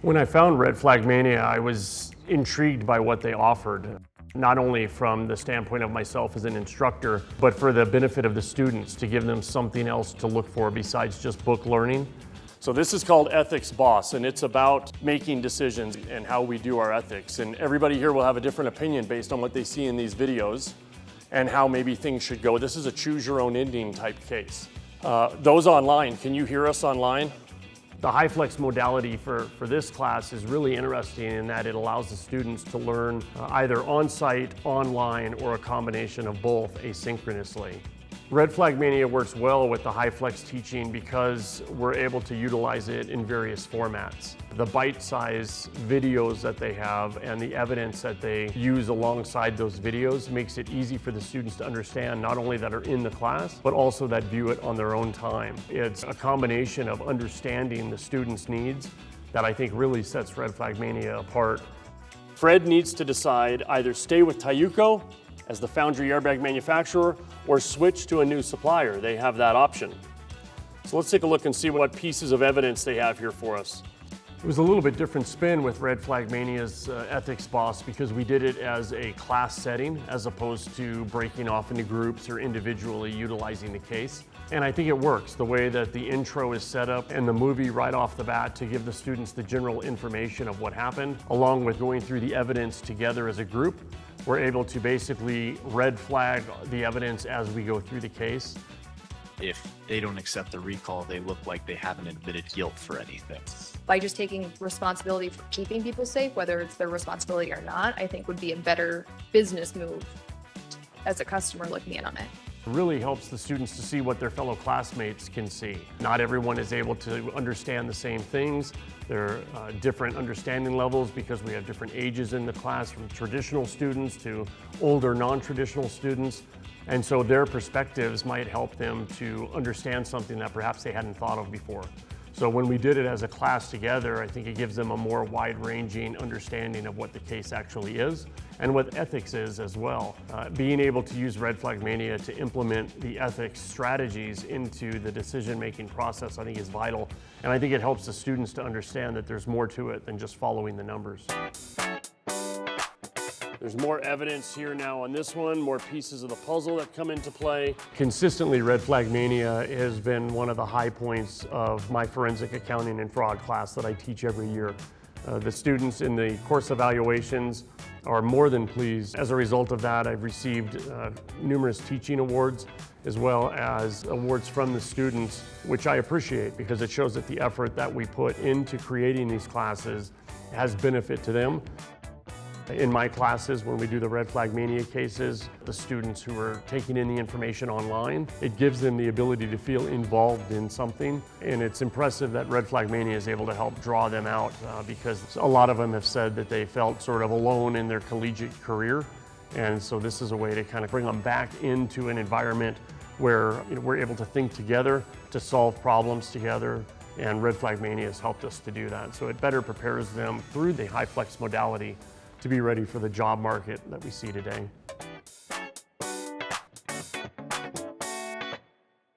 When I found Red Flag Mania, I was intrigued by what they offered, not only from the standpoint of myself as an instructor, but for the benefit of the students, to give them something else to look for besides just book learning. So this is called Ethics Boss, and it's about making decisions and how we do our ethics. And everybody here will have a different opinion based on what they see in these videos and how maybe things should go. This is a choose your own ending type case. Those online, can you hear us online? The high flex modality for this class is really interesting in that it allows the students to learn either on-site, online, or a combination of both asynchronously. Red Flag Mania works well with the high flex teaching because we're able to utilize it in various formats. The bite-size videos that they have and the evidence that they use alongside those videos makes it easy for the students to understand, not only that are in the class, but also that view it on their own time. It's a combination of understanding the students' needs that I think really sets Red Flag Mania apart. Fred needs to decide either stay with Tayuko as the foundry airbag manufacturer or switch to a new supplier. They have that option. So let's take a look and see what pieces of evidence they have here for us. It was a little bit different spin with Red Flag Mania's Ethics Boss because we did it as a class setting as opposed to breaking off into groups or individually utilizing the case. And I think it works, the way that the intro is set up and the movie right off the bat to give the students the general information of what happened, along with going through the evidence together as a group. We're able to basically red flag the evidence as we go through the case. If they don't accept the recall, they look like they haven't admitted guilt for anything. By just taking responsibility for keeping people safe, whether it's their responsibility or not, I think would be a better business move as a customer looking in on it. It really helps the students to see what their fellow classmates can see. Not everyone is able to understand the same things. There are different understanding levels because we have different ages in the class, from traditional students to older non-traditional students. And so their perspectives might help them to understand something that perhaps they hadn't thought of before. So when we did it as a class together, I think it gives them a more wide-ranging understanding of what the case actually is and what ethics is as well. Being able to use Red Flag Mania to implement the ethics strategies into the decision-making process, I think is vital. And I think it helps the students to understand that there's more to it than just following the numbers. There's more evidence here now on this one, more pieces of the puzzle that come into play. Consistently, Red Flag Mania has been one of the high points of my forensic accounting and fraud class that I teach every year. The students in the course evaluations are more than pleased. As a result of that, I've received numerous teaching awards as well as awards from the students, which I appreciate because it shows that the effort that we put into creating these classes has benefit to them. In my classes, when we do the Red Flag Mania cases, the students who are taking in the information online, it gives them the ability to feel involved in something. And it's impressive that Red Flag Mania is able to help draw them out because a lot of them have said that they felt sort of alone in their collegiate career. And so this is a way to kind of bring them back into an environment where we're able to think together, to solve problems together. And Red Flag Mania has helped us to do that. So it better prepares them through the high flex modality to be ready for the job market that we see today.